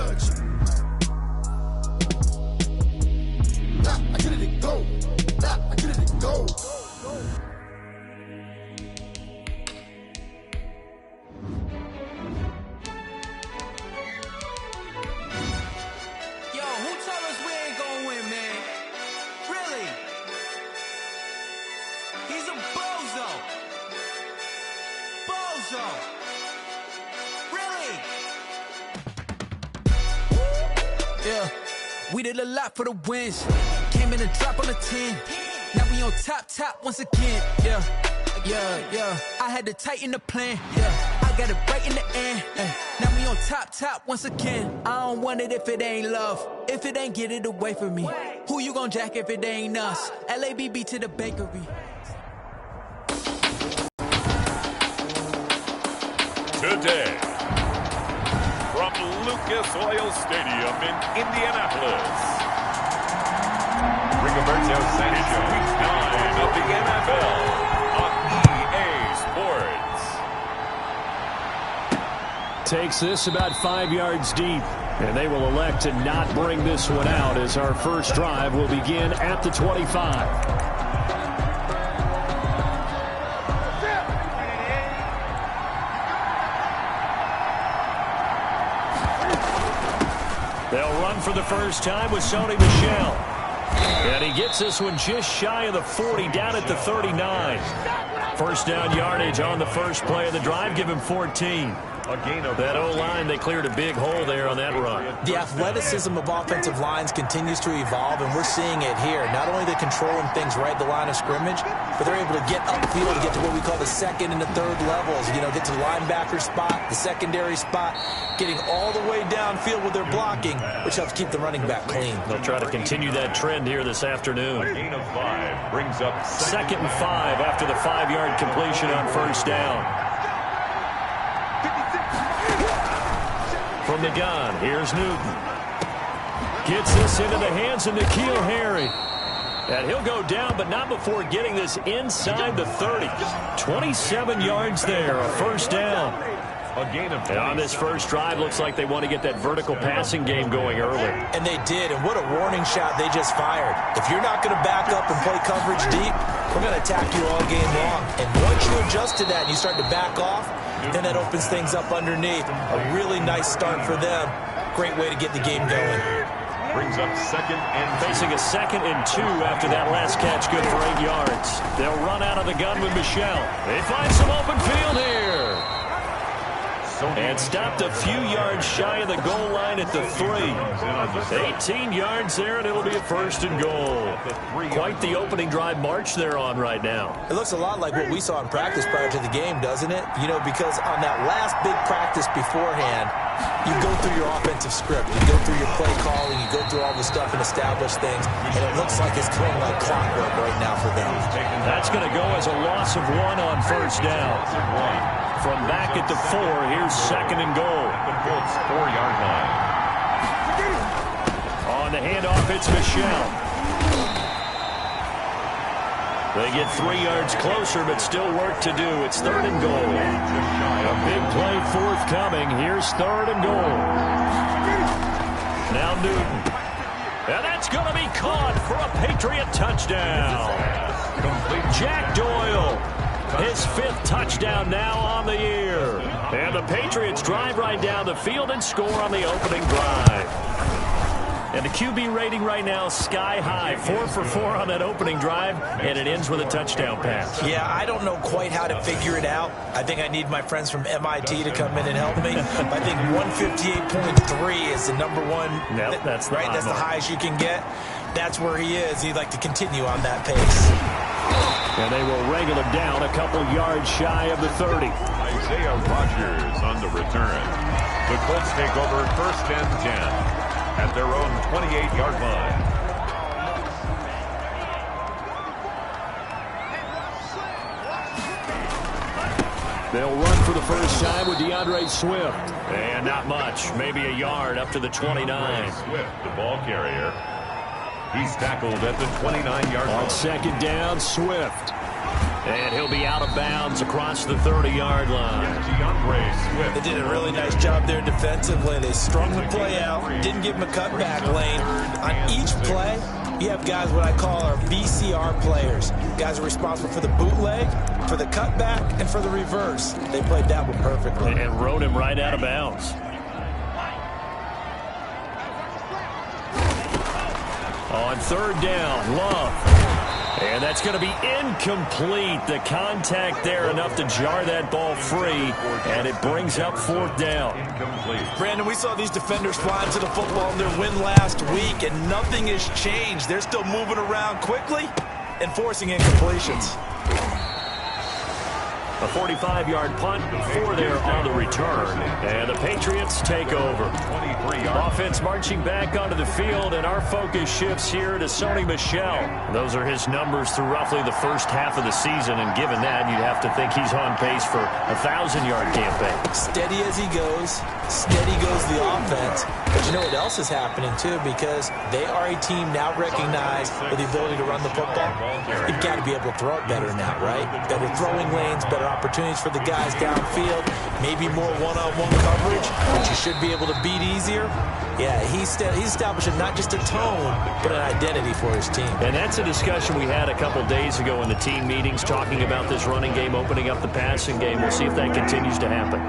judge. I get it to go. I get it to go. Yo, who told us we ain't gonna win, man? Really? He's a bozo. Bozo. Really? Yeah, we did a lot for the wins. Came in a drop on the 10. Now we on top once again. Yeah. I had to tighten the plan. Yeah, I got it right in the end. Now we on top once again. I don't want it if it ain't love. If it ain't, get it away from me. Who you gon' jack if it ain't us? LABB to the bakery. Today, from Lucas Oil Stadium in Indianapolis, Rigoberto Sanchez, Week 9 of the NFL on EA Sports. Takes this about 5 yards deep, and they will elect to not bring this one out as our first drive will begin at the 25. They'll run for the first time with Sony Michel. And he gets this one just shy of the 40, down at the 39. First down yardage on the first play of the drive, give him 14. That O-line, they cleared a big hole there on that run. The athleticism of offensive lines continues to evolve, and we're seeing it here. Not only are they controlling things right at the line of scrimmage, but they're able to get upfield to get to what we call the second and the third levels. You know, get to the linebacker spot, the secondary spot, getting all the way downfield with their blocking, which helps keep the running back clean. They'll try to continue that trend here this afternoon. A gain of 5 brings up Second and 5 after the 5-yard completion on first down. From the gun, here's Newton. Gets this into the hands of N'Keal Harry. And he'll go down, but not before getting this inside the 30. 27 yards there, a first down. And on this first drive, looks like they want to get that vertical passing game going early. And they did, and what a warning shot they just fired. If you're not going to back up and play coverage deep, we're going to attack you all game long. And once you adjust to that and you start to back off, then that opens things up underneath. A really nice start for them. Great way to get the game going. Brings up second and facing a 2nd and 2 after that last catch, good for 8 yards. They'll run out of the gun with Michel. They find some open field here. And stopped a few yards shy of the goal line at the 3. 18 yards there, and it'll be a first and goal. Quite the opening drive march they're on right now. It looks a lot like what we saw in practice prior to the game, doesn't it? You know, because on that last big practice beforehand, you go through your offensive script. You go through your play calling. You go through all the stuff and establish things. And it looks like it's going like clockwork right now for them. That's going to go as a loss of 1 on first down. From back at the 4, here's 2nd and goal. 4-yard line. On the handoff, it's Michel. They get 3 yards closer, but still work to do. It's 3rd and goal. A big play forthcoming. Here's 3rd and goal. Now Newton. And that's going to be caught for a Patriot touchdown. Jack Doyle. His 5th touchdown now on the year. And the Patriots drive right down the field and score on the opening drive. And the QB rating right now sky high. 4 for 4 on that opening drive, and it ends with a touchdown pass. Yeah, I don't know quite how to figure it out. I think I need my friends from MIT to come in and help me. I think 158.3 is the number one. Nope, that's the right. That's the mark. highest you can get. That's where he is. He'd like to continue on that pace. And they will wrangle him down a couple yards shy of the 30. Isaiah Rodgers on the return. The Colts take over 1st and 10 at their own 28-yard line. They'll run for the first time with DeAndre Swift. And not much, maybe a yard up to the 29. Swift, the ball carrier. He's tackled at the 29-yard line. On 2nd down, Swift. And he'll be out of bounds across the 30-yard line. They did a really nice job there defensively. They strung the play out, didn't give him a cutback lane. On each play, you have guys what I call our VCR players. Guys are responsible for the bootleg, for the cutback, and for the reverse. They played that one perfectly. And rode him right out of bounds. On third down, Love. And that's going to be incomplete. The contact there enough to jar that ball free, and it brings up fourth down. Brandon, we saw these defenders flying to the football in their win last week, and nothing has changed. They're still moving around quickly and forcing incompletions. A 45-yard punt, 4 there on the return. And the Patriots take over. Offense marching back onto the field, and our focus shifts here to Sony Michel. Those are his numbers through roughly the first half of the season, and given that, you'd have to think he's on pace for a 1,000-yard campaign. Steady as he goes, steady goes the offense. But you know what else is happening, too, because they are a team now recognized with the ability to run the football. You've got to be able to throw it better now, right? Better throwing lanes, better opportunities for the guys downfield, maybe more one-on-one coverage, which you should be able to beat easier. Yeah, he's establishing not just a tone, but an identity for his team. And that's a discussion we had a couple days ago in the team meetings, talking about this running game, opening up the passing game. We'll see if that continues to happen.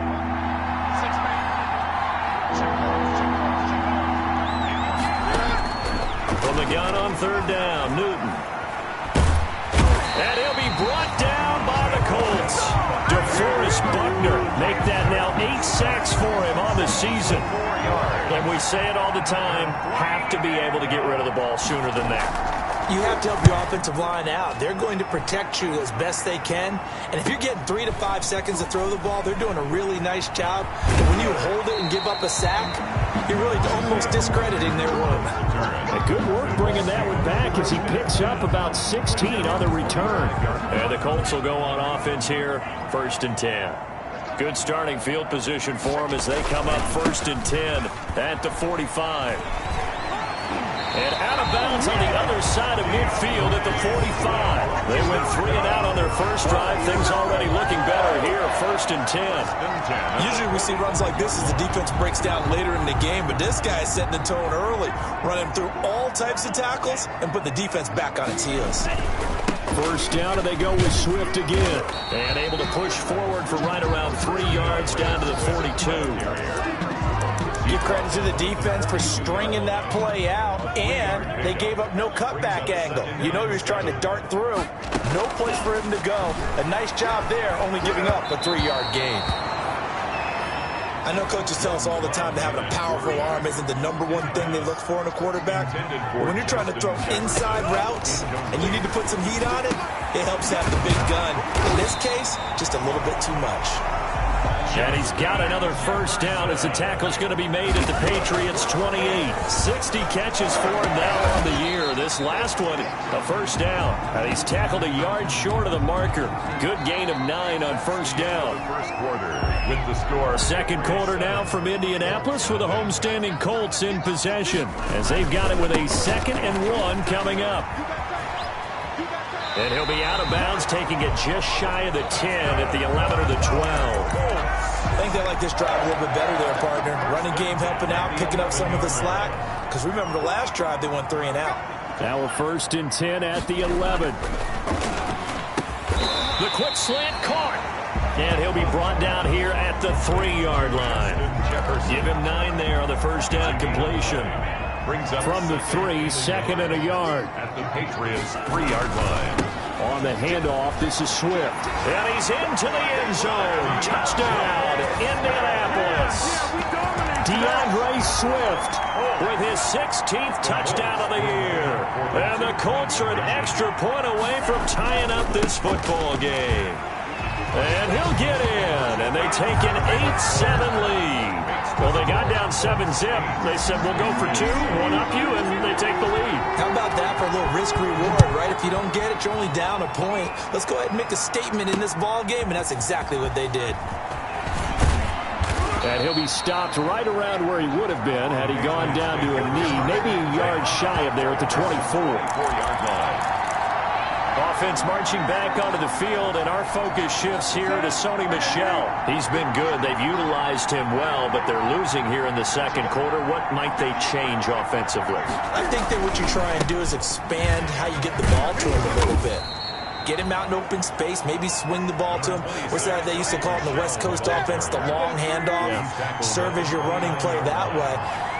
From the gun on third down, Newton. And he'll be brought down by the Colts. DeForest Buckner make that now 8 sacks for him on the season. And we say it all the time, have to be able to get rid of the ball sooner than that. You have to help your offensive line out. They're going to protect you as best they can. And if you're getting 3 to 5 seconds to throw the ball, they're doing a really nice job. But when you hold it and give up a sack, you're really almost discrediting their work. Good work bringing that one back as he picks up about 16 on the return. And the Colts will go on offense here, 1st and 10. Good starting field position for them as they come up 1st and 10 at the 45. And out of bounds on the other side of midfield at the 45. They went 3 and out on their first drive. Things already looking better here, 1st and 10. Usually we see runs like this as the defense breaks down later in the game, but this guy is setting the tone early, running through all types of tackles and put the defense back on its heels. 1st down, and they go with Swift again. And able to push forward for right around 3 yards down to the 42. Give credit to the defense for stringing that play out, and they gave up no cutback angle. You know he was trying to dart through. No place for him to go. A nice job there, only giving up a 3-yard gain. I know coaches tell us all the time that having a powerful arm isn't the #1 thing they look for in a quarterback. But when you're trying to throw inside routes and you need to put some heat on it, it helps have the big gun. In this case, just a little bit too much. And he's got another 1st down as the tackle's going to be made at the Patriots 28. 60 catches for him now on the year. This last one, a 1st down. And he's tackled a yard short of the marker. Good gain of 9 on 1st down. First quarter with the score. 2nd quarter now from Indianapolis with the homestanding Colts in possession as they've got it with a 2nd and 1 coming up. And he'll be out of bounds, taking it just shy of the 10 at the 11 or the 12. I think they like this drive a little bit better there, partner. Running game helping out, picking up some of the slack. Because remember, the last drive, they went 3 and out. Now a 1st and 10 at the 11. The quick slant caught. And he'll be brought down here at the 3-yard line. Give him 9 there on the 1st down completion. From the 3, 2nd and a yard. At the Patriots 3-yard line. On the handoff, this is Swift. And he's into the end zone. Touchdown, Indianapolis. DeAndre Swift with his 16th touchdown of the year. And the Colts are an extra point away from tying up this football game. And he'll get in, and they take an 8-7 lead. Well, they got down 7-zip. They said, we'll go for 2, 1-up you, and they take the lead. How about that for a little risk-reward, right? If you don't get it, you're only down a point. Let's go ahead and make a statement in this ball game, and that's exactly what they did. And he'll be stopped right around where he would have been had he gone down to a knee, maybe a yard shy of there at the 24. 4-yard line. Offense marching back onto the field, and our focus shifts here to Sony Michel. He's been good. They've utilized him well, but they're losing here in the second quarter. What might they change offensively? I think that what you try and do is expand how you get the ball to him a little bit. Get him out in open space, maybe swing the ball to him. What's that they used to call it in the West Coast offense, the long handoff? Yeah. Serve as your running play that way,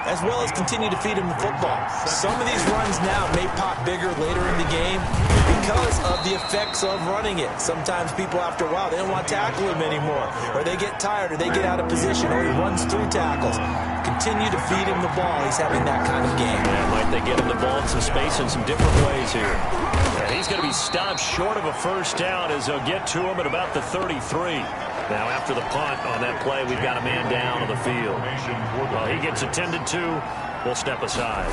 as well as continue to feed him the football. Some of these runs now may pop bigger later in the game because of the effects of running it. Sometimes people, after a while, they don't want to tackle him anymore, or they get tired, or they get out of position, or he runs through tackles. Continue to feed him the ball. He's having that kind of game. Yeah, might they get him the ball in some space in some different ways here. And he's going to be stopped short of a first down as they'll get to him at about the 33. Now, after the punt on that play, we've got a man down on the field. Well, he gets attended to. We'll step aside.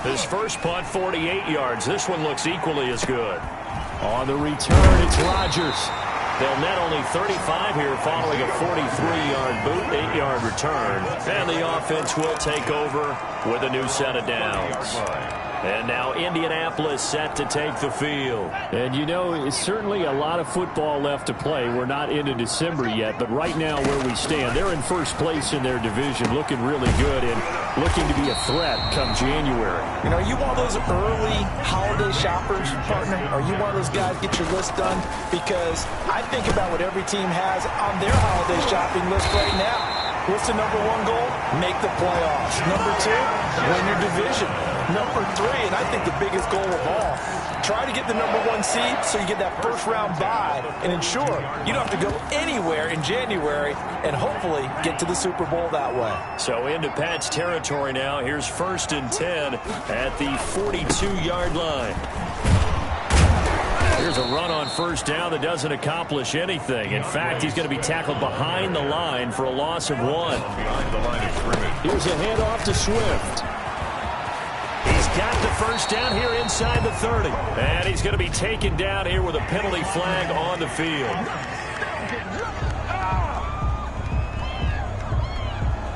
His first punt, 48 yards. This one looks equally as good. On the return, it's Rodgers. They'll net only 35 here following a 43-yard boot, 8-yard return. And the offense will take over with a new set of downs. And now Indianapolis set to take the field. And you know, it's certainly a lot of football left to play. We're not into December yet, but right now where we stand, they're in first place in their division, looking really good and looking to be a threat come January. You know, are you one of those early holiday shoppers, partner? Are you one of those guys get your list done? Because I think about what every team has on their holiday shopping list right now. What's the number one goal? Make the playoffs. Number two, win your division. Number three, and I think the biggest goal of all, try to get the number one seed so you get that first round bye and ensure you don't have to go anywhere in January and hopefully get to the Super Bowl that way. So into Pat's territory now. Here's 1st and 10 at the 42-yard line. Here's a run on first down that doesn't accomplish anything. In fact, he's going to be tackled behind the line for a loss of 1. Here's a handoff to Swift. He's got the first down here inside the 30. And he's going to be taken down here with a penalty flag on the field.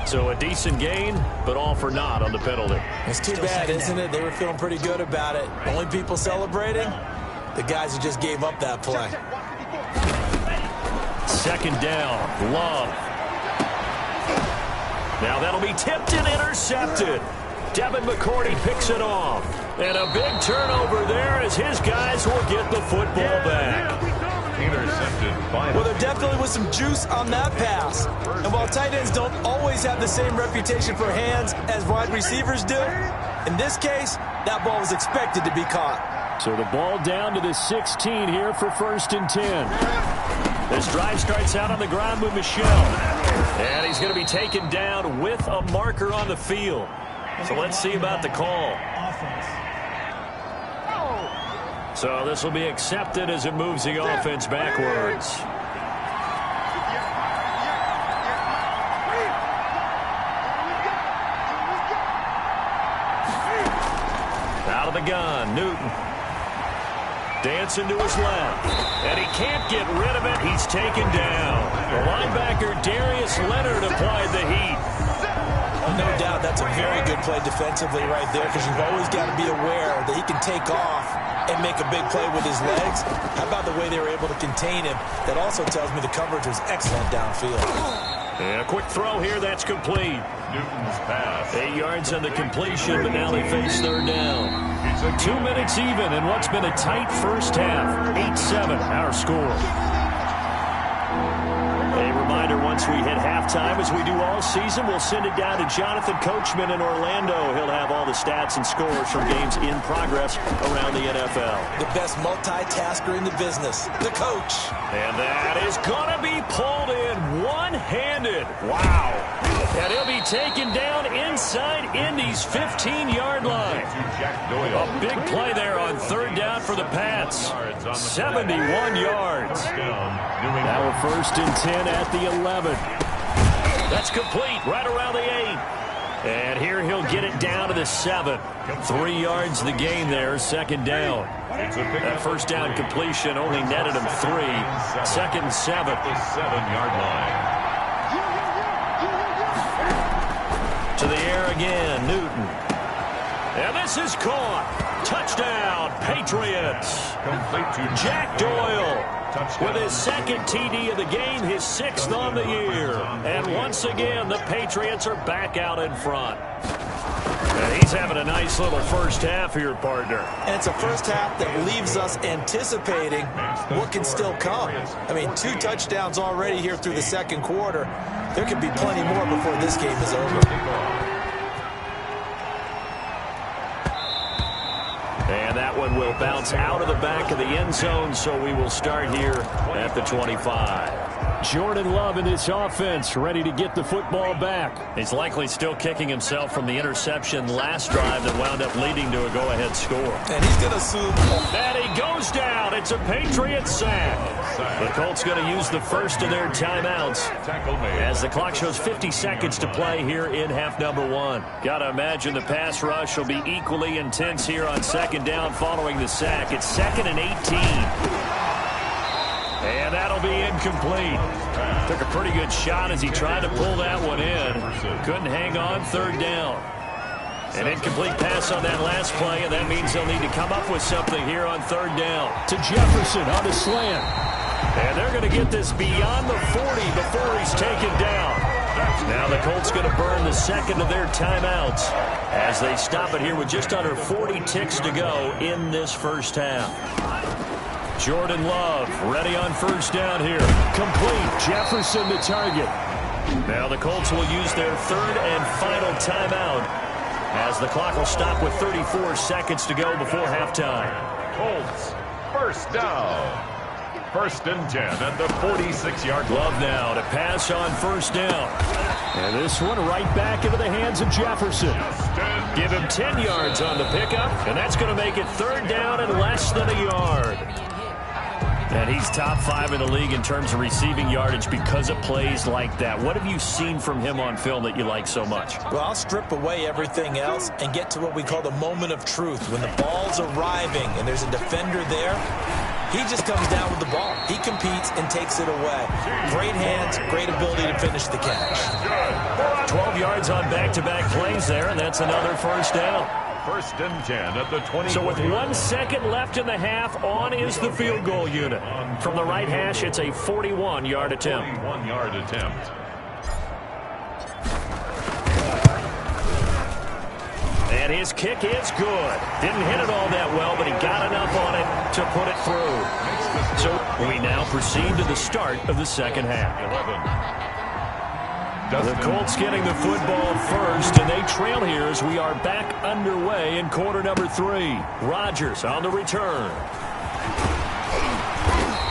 So a decent gain, but all for naught on the penalty. It's too bad, isn't it? They were feeling pretty good about it. Only people celebrating, the guys who just gave up that play. 2nd down, Love. Now that'll be tipped and intercepted. Devin McCourty picks it off. And a big turnover there as his guys will get the football back. Intercepted by well, there definitely was some juice on that pass. And while tight ends don't always have the same reputation for hands as wide receivers do, in this case, that ball was expected to be caught. So the ball down to the 16 here for 1st and 10. This drive starts out on the ground with Michel. And he's going to be taken down with a marker on the field. So let's see about the call. So this will be accepted as it moves the offense backwards. Out of the gun, Newton. Dancing to his left. And he can't get rid of it. He's taken down. The linebacker, Darius Leonard, applied the heat. No doubt that's a very good play defensively right there, because you've always got to be aware that he can take off and make a big play with his legs. How about the way they were able to contain him? That also tells me the coverage was excellent downfield. And a quick throw here, that's complete. Newton's pass. 8 yards on the completion, but now they face 3rd down. 2 minutes even in what's been a tight first half. 8-7, our score. A reminder, once we hit halftime, as we do all season, we'll send it down to Jonathan Coachman in Orlando. He'll have all the stats and scores from games in progress around the NFL. The best multitasker in the business, the coach. And that is going to be pulled in one-handed. Wow. And he'll be taken down inside Indy's 15-yard line. A big play there on 3rd down for the Pats. 71 yards. Now 1st and 10 at the 11. That's complete right around the 8. And here he'll get it down to the 7. 3 yards the gain there, 2nd down. That first down completion only netted him 3. 2nd and 7. The 7-yard line. To the air again, Newton. And this is caught. Touchdown, Patriots. Complete to Jack Doyle Touchdown. with his second TD of the game, his 6th on the year. And once again, the Patriots are back out in front. And he's having a nice little first half here, partner. And it's a first half that leaves us anticipating what can still come. I mean, 2 touchdowns already here through the second quarter. There could be plenty more before this game is over. And that one will bounce out of the back of the end zone, so we will start here at the 25. Jordan Love in this offense, ready to get the football back. He's likely still kicking himself from the interception last drive that wound up leading to a go-ahead score. And he's going to assume that he goes down. It's a Patriot sack. The Colts going to use the first of their timeouts as the clock shows 50 seconds to play here in half number 1. Got to imagine the pass rush will be equally intense here on second down following the sack. It's 2nd and 18. And that'll be incomplete. Took a pretty good shot as he tried to pull that one in. Couldn't hang on, 3rd down. An incomplete pass on that last play, and that means they'll need to come up with something here on 3rd down. To Jefferson on the slant. And they're going to get this beyond the 40 before he's taken down. Now the Colts going to burn the second of their timeouts as they stop it here with just under 40 ticks to go in this first half. Jordan Love ready on first down here. Complete. Jefferson the target. Now the Colts will use their 3rd and final timeout as the clock will stop with 34 seconds to go before halftime. Colts, first down. 1st and 10 at the 46-yard line. Love now to pass on first down. And this one right back into the hands of Jefferson. Give him 10 yards on the pickup, and that's going to make it 3rd down and less than a yard. And he's top 5 in the league in terms of receiving yardage because of plays like that. What have you seen from him on film that you like so much? Well, I'll strip away everything else and get to what we call the moment of truth. When the ball's arriving and there's a defender there, he just comes down with the ball. He competes and takes it away. Great hands, great ability to finish the catch. 12 yards on back-to-back plays there, and that's another first down. 1st and 10 at the 20. So with 1 second left in the half, on is the field goal unit. From the right hash, it's a 41-yard attempt. 41-yard attempt. And his kick is good. Didn't hit it all that well, but he got enough on it to put it through. So we now proceed to the start of the second half. 11. The Colts getting the football first, and they trail here as we are back underway in quarter number 3. Rodgers on the return.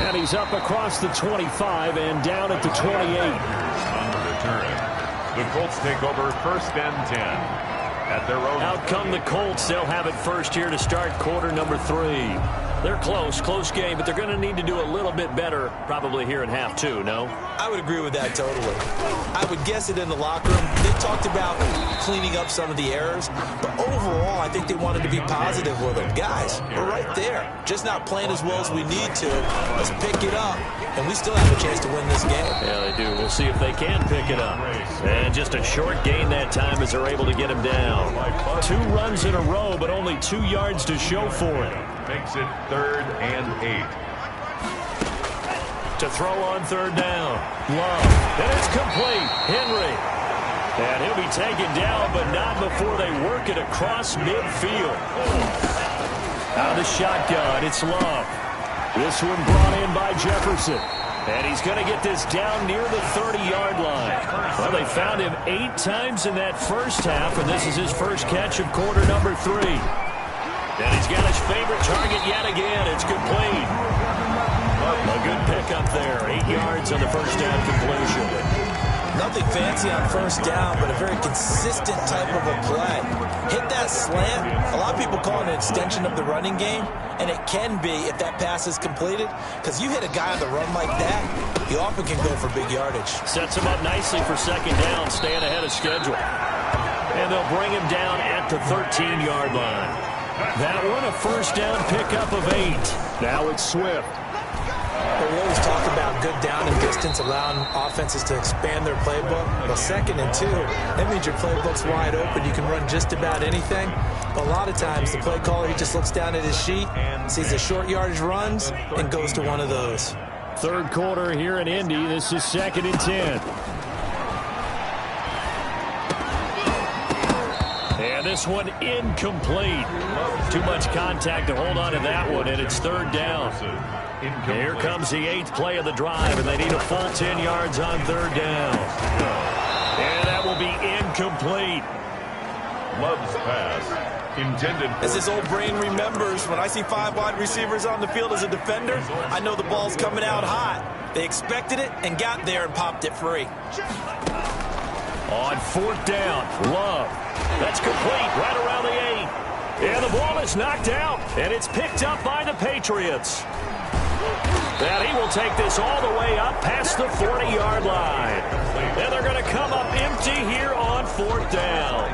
And he's up across the 25 and down at the 28. On the return. The Colts take over 1st and 10 at their own. Out come the Colts. They'll have it first here to start quarter number 3. They're close game, but they're going to need to do a little bit better probably here in half 2, no? I would agree with that totally. I would guess it in the locker room. They talked about cleaning up some of the errors, but overall, I think they wanted to be positive with them. Guys, we're right there. Just not playing as well as we need to. Let's pick it up, and we still have a chance to win this game. Yeah, they do. We'll see if they can pick it up. And just a short gain that time as they're able to get him down. 2 runs in a row, but only 2 yards to show for it. Makes it 3rd and 8. To throw on 3rd down. Love. And it's complete. Henry. And he'll be taken down, but not before they work it across midfield. Out of the shotgun, it's Love. This one brought in by Jefferson. And he's going to get this down near the 30-yard line. Well, they found him 8 times in that first half, and this is his first catch of quarter number 3. And he's got his favorite target yet again. It's complete. A good pickup there. 8 yards on the first down completion. Nothing fancy on first down, but a very consistent type of a play. Hit that slant. A lot of people call it an extension of the running game, and it can be if that pass is completed, because you hit a guy on the run like that, he often can go for big yardage. Sets him up nicely for second down, staying ahead of schedule. And they'll bring him down at the 13-yard line. That one, a first down pickup of 8. Now it's Swift. We always talk about good down and distance, allowing offenses to expand their playbook. Well, 2nd and 2, that means your playbook's wide open. You can run just about anything. But a lot of times, the play caller, he just looks down at his sheet, sees the short yardage runs, and goes to one of those. Third quarter here in Indy. This is 2nd and 10. And this one incomplete. Too much contact to hold on to that one, and it's 3rd down. Here comes the 8th play of the drive, and they need a full 10 yards on 3rd down. And that will be incomplete. Love's pass. Intended for... As his old brain remembers, when I see 5 wide receivers on the field as a defender, I know the ball's coming out hot. They expected it and got there and popped it free. On 4th down, Love. That's complete right around the 8. And the ball is knocked out, and it's picked up by the Patriots. And he will take this all the way up past the 40-yard line. And they're going to come up empty here on 4th down.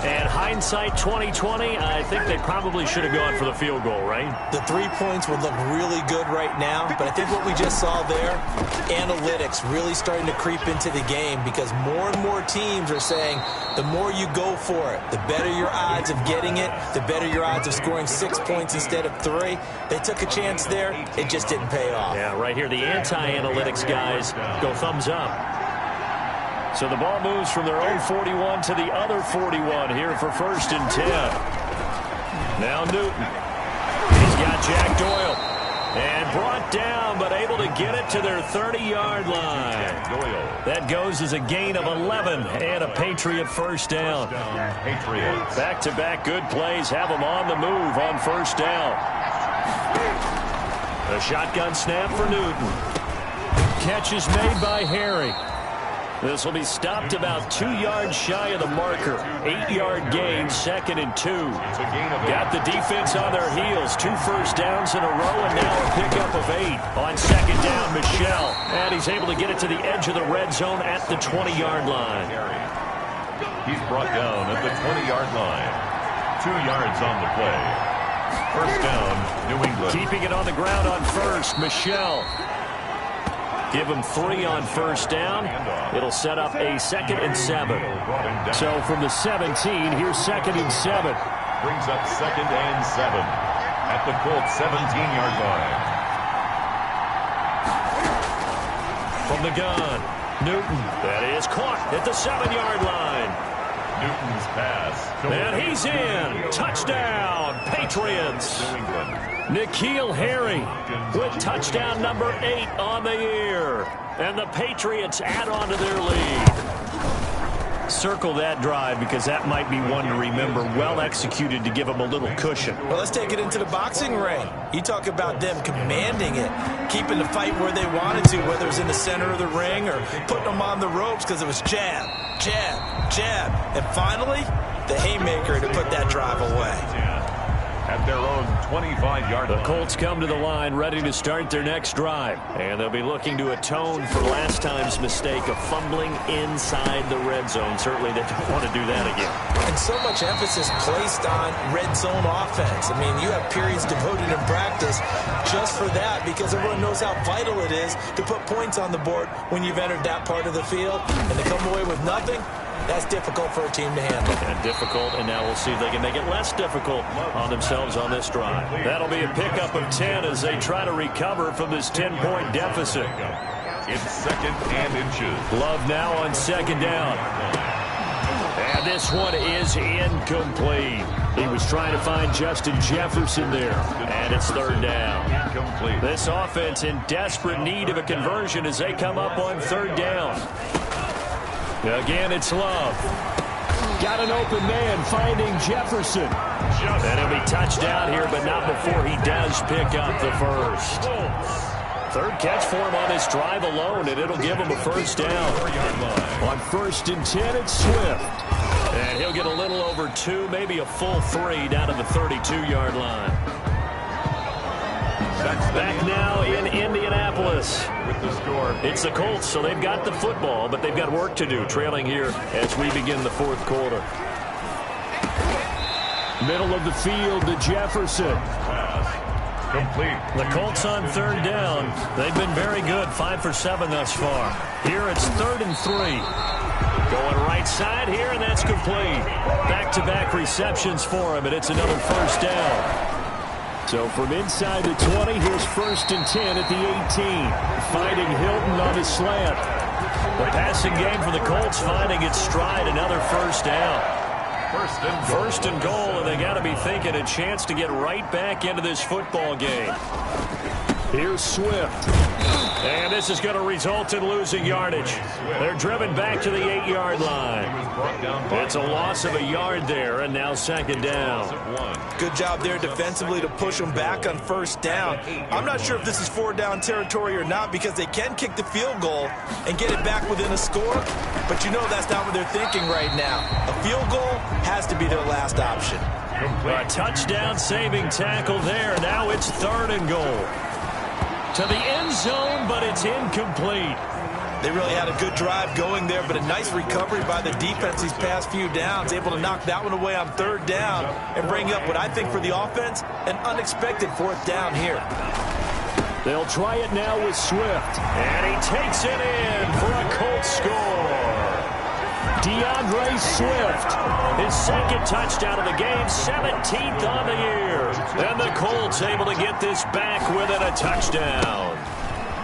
And hindsight 2020, I think they probably should have gone for the field goal, right? The 3 points would look really good right now, but I think what we just saw there, analytics really starting to creep into the game because more and more teams are saying the more you go for it, the better your odds of getting it, the better your odds of scoring 6 points instead of 3. They took a chance there. It just didn't pay off. Yeah, right here, the anti-analytics guys go thumbs up. So the ball moves from their own 41 to the other 41 here for 1st and 10. Now Newton. He's got Jack Doyle. And brought down, but able to get it to their 30-yard line. That goes as a gain of 11 and a Patriot 1st down. Patriots. Back-to-back good plays have them on the move on 1st down. A shotgun snap for Newton. Catch is made by Harry. This will be stopped about 2 yards shy of the marker. 8-yard gain, 2nd and 2. Got the defense on their heels. 2 first downs in a row, and now a pickup of 8. On 2nd down, Michel. And he's able to get it to the edge of the red zone at the 20-yard line. He's brought down at the 20-yard line. 2 yards on the play. 1st down, New England. Keeping it on the ground on 1st, Michel. Give him 3 on 1st down. It'll set up a 2nd and 7. So from the 17, here's 2nd and 7. Brings up 2nd and 7 at the Colts 17-yard line. From the gun, Newton. That is caught at the 7-yard line. Newton's pass. And he's in. Touchdown, Patriots. N'Keal Harry with touchdown number 8 on the year. And the Patriots add on to their lead. Circle that drive because that might be one to remember. Well executed to give them a little cushion. Well, let's take it into the boxing ring. You talk about them commanding it, keeping the fight where they wanted to, whether it was in the center of the ring or putting them on the ropes because it was jab, jab, jab. And finally, the haymaker to put that drive away. At their own 25-yard line. The Colts come to the line ready to start their next drive. And they'll be looking to atone for last time's mistake of fumbling inside the red zone. Certainly they don't want to do that again. And so much emphasis placed on red zone offense. I mean, you have periods devoted in practice just for that because everyone knows how vital it is to put points on the board when you've entered that part of the field. And to come away with nothing, that's difficult for a team to handle. And difficult, and now we'll see if they can make it less difficult on themselves on this drive. That'll be a pickup of 10 as they try to recover from this 10-point deficit. It's 2nd and inches. Love now on 2nd down. And this one is incomplete. He was trying to find Justin Jefferson there. And it's 3rd down. Incomplete. This offense in desperate need of a conversion as they come up on 3rd down. Again, it's Love. Got an open man finding Jefferson. And it'll be touchdown here, but not before he does pick up the first. 3rd catch for him on this drive alone, and it'll give him a 1st down. On 1st and 10, it's Swift. And he'll get a little over 2, maybe a full 3 down to the 32-yard line. Back now in Indianapolis. With the score. It's the Colts, so they've got the football, but they've got work to do, trailing here as we begin the 4th quarter. Middle of the field to Jefferson. Complete. The Colts on third down. They've been very good, 5 for 7 thus far. Here it's 3rd and 3. Going right side here, and that's complete. Back-to-back receptions for him, and it's another first down. So from inside the 20, here's 1st and 10 at the 18. Finding Hilton on his slant. The passing game for the Colts finding its stride, another first down. First and goal, and they got to be thinking a chance to get right back into this football game. Here's Swift. And this is going to result in losing yardage. They're driven back to the 8-yard line. It's a loss of a yard there, and now 2nd down. Good job there defensively to push them back on 1st down. I'm not sure if this is 4-down territory or not because they can kick the field goal and get it back within a score, but you know that's not what they're thinking right now. A field goal has to be their last option. A touchdown-saving tackle there. Now it's 3rd and goal. To the end zone, but it's incomplete. They really had a good drive going there, but a nice recovery by the defense these past few downs, able to knock that one away on 3rd down and bring up what I think for the offense, an unexpected 4th down here. They'll try it now with Swift, and he takes it in for a Colts score. DeAndre Swift, his 2nd touchdown of the game, 17th on the year. And the Colts able to get this back within a touchdown.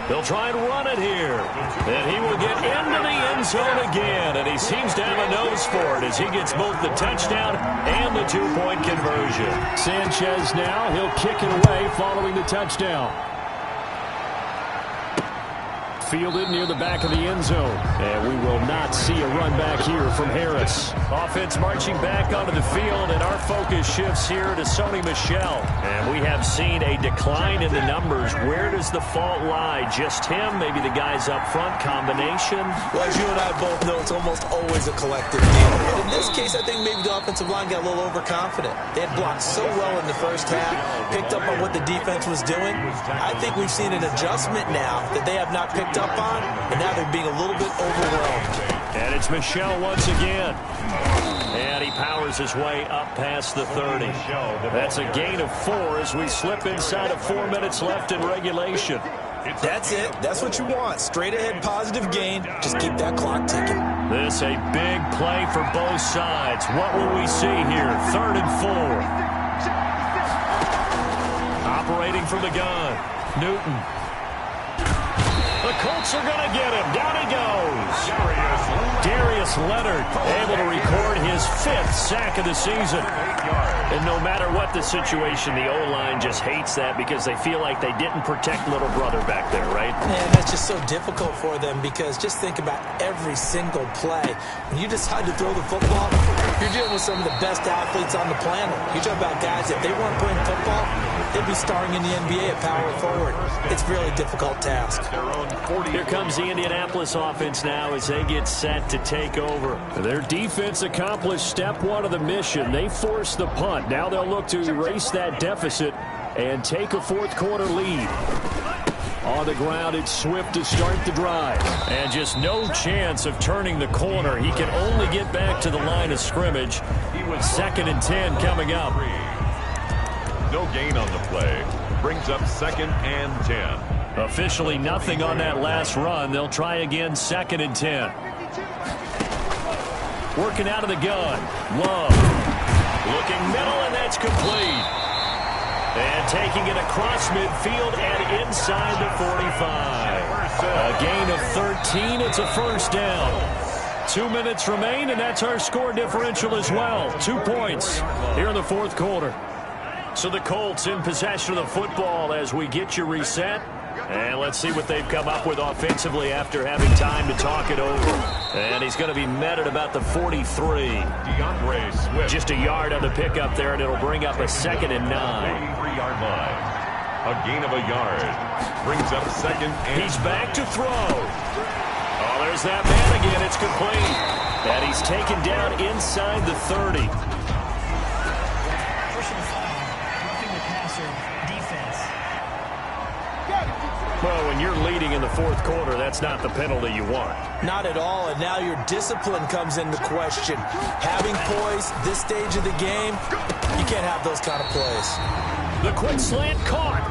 They'll try and run it here. And he will get into the end zone again. And he seems to have a nose for it as he gets both the touchdown and the 2-point conversion. Sanchez now, he'll kick it away following the touchdown. Fielded near the back of the end zone. And we will not see a run back here from Harris. Offense marching back onto the field, and our focus shifts here to Sony Michel. And we have seen a decline in the numbers. Where does the fault lie? Just him? Maybe the guys up front? Combination? Well, as you and I both know, it's almost always a collective deal. And in this case, I think maybe the offensive line got a little overconfident. They had blocked so well in the first half, picked up on what the defense was doing. I think we've seen an adjustment now that they have not picked up on, and now they're being a little bit overwhelmed. And it's Michel once again. And he powers his way up past the 30. That's a gain of 4 as we slip inside of 4 minutes left in regulation. That's it. That's what you want. Straight ahead positive gain. Just keep that clock ticking. This a big play for both sides. What will we see here? 3rd and 4. Operating from the gun. Newton. The Colts are going to get him. Down he goes. Darius Leonard able to record his 5th sack of the season. And no matter what the situation, the O-line just hates that because they feel like they didn't protect little brother back there, right? Man, that's just so difficult for them because just think about every single play. When you decide to throw the football, you're dealing with some of the best athletes on the planet. You talk about guys, if they weren't playing football, they'd be starring in the NBA at power forward. It's a really difficult task. Here comes the Indianapolis offense now as they get set to take over. Their defense accomplished step 1 of the mission. They forced the punt. Now they'll look to erase that deficit and take a 4th quarter lead. On the ground, it's Swift to start the drive. And just no chance of turning the corner. He can only get back to the line of scrimmage. 2nd and 10 coming up. No gain on the play. Brings up 2nd and 10. Officially nothing on that last run. They'll try again 2nd and 10. Working out of the gun. Love. Looking middle, and that's complete. And taking it across midfield and inside the 45. A gain of 13. It's a first down. 2 minutes remain, and that's our score differential as well. 2 points here in the 4th quarter. So the Colts in possession of the football as we get you reset. And let's see what they've come up with offensively after having time to talk it over. And he's going to be met at about the 43. DeAndre Swift. Just a yard on the pickup there, and it'll bring up a 2nd and 9. 43-yard line. A gain of a yard. Brings up 2nd and... He's back to throw. Oh, there's that man again. It's complete. And he's taken down inside the 30. Well, when you're leading in the 4th quarter, that's not the penalty you want. Not at all, and now your discipline comes into question. Having poise this stage of the game, you can't have those kind of plays. The quick slant caught.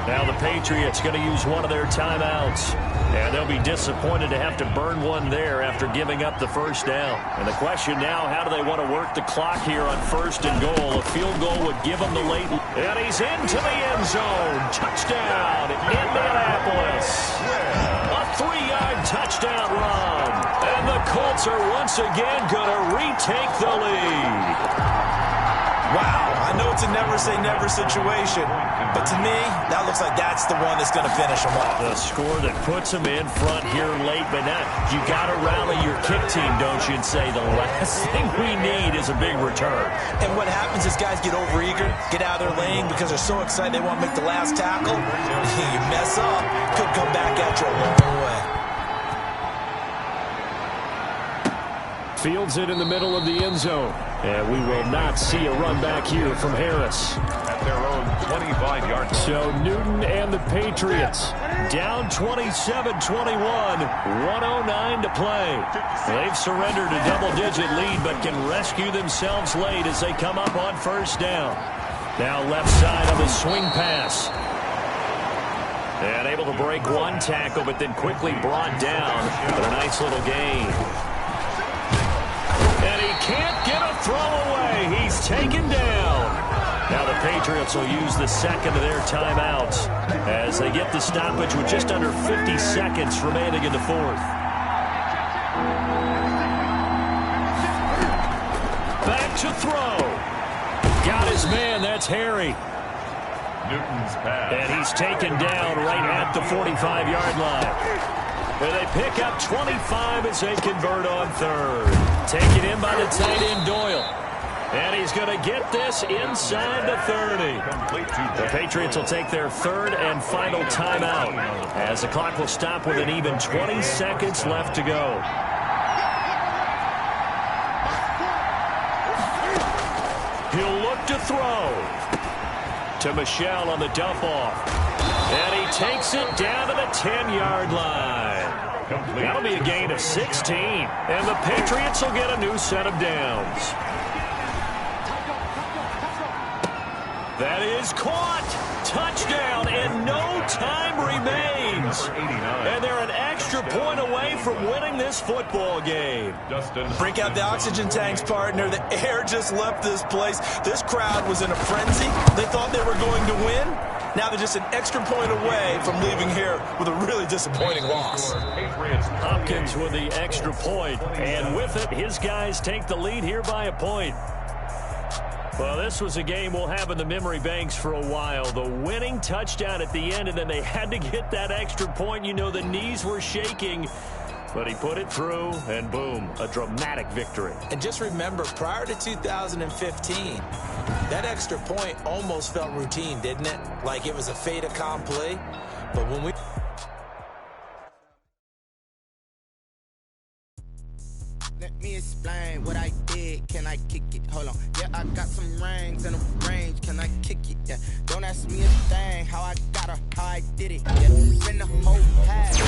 Now the Patriots going to use one of their timeouts. And they'll be disappointed to have to burn one there after giving up the first down. And the question now, how do they want to work the clock here on 1st and goal? A field goal would give them the late. And he's into the end zone. Touchdown, Indianapolis. A 3-yard touchdown run. And the Colts are once again going to retake the lead. Wow, I know it's a never-say-never situation, but to me, that looks like that's the one that's going to finish them off. The score that puts them in front here late, but now you got to rally your kick team, don't you, and say the last thing we need is a big return. And what happens is guys get overeager, get out of their lane because they're so excited they want to make the last tackle. You mess up, could come back at you a long way. Fields it in the middle of the end zone. And we will not see a run back here from Harris. At their own 25-yard line. So Newton and the Patriots down 27-21, 1:09 to play. They've surrendered a double-digit lead but can rescue themselves late as they come up on 1st down. Now left side of the swing pass. And able to break one tackle but then quickly brought down. But a nice little gain. And he can't get a throw away. He's taken down. Now the Patriots will use the second of their timeouts as they get the stoppage with just under 50 seconds remaining in the 4th. Back to throw. Got his man. That's Harry. Newton's pass. And he's taken down right at the 45-yard line. And they pick up 25 as they convert on 3rd. Taken in by the tight end Doyle. And he's going to get this inside the 30. The Patriots will take their 3rd and final timeout as the clock will stop with an even 20 seconds left to go. He'll look to throw. To Michel on the dump off. And he takes it down to the 10-yard line. That'll be a gain of 16. And the Patriots will get a new set of downs. That is caught. Touchdown, and no time remains. And they're an extra point away from winning this football game. Break out the oxygen tanks, partner. The air just left this place. This crowd was in a frenzy. They thought they were going to win. Now they're just an extra point away from leaving here with a really disappointing loss. Hopkins with the extra point, and with it, his guys take the lead here by a point. Well, this was a game we'll have in the memory banks for a while. The winning touchdown at the end, and then they had to get that extra point. You know, the knees were shaking, but he put it through, and boom, a dramatic victory. And just remember, prior to 2015, that extra point almost felt routine, didn't it? Like it was a fait accompli. But when we... Let me explain what I did. Can I kick it? Hold on. Yeah, I got some rings and a range. Can I kick it? Yeah. Don't ask me a thing. How I got her, how I did it. Yeah. Been the whole past.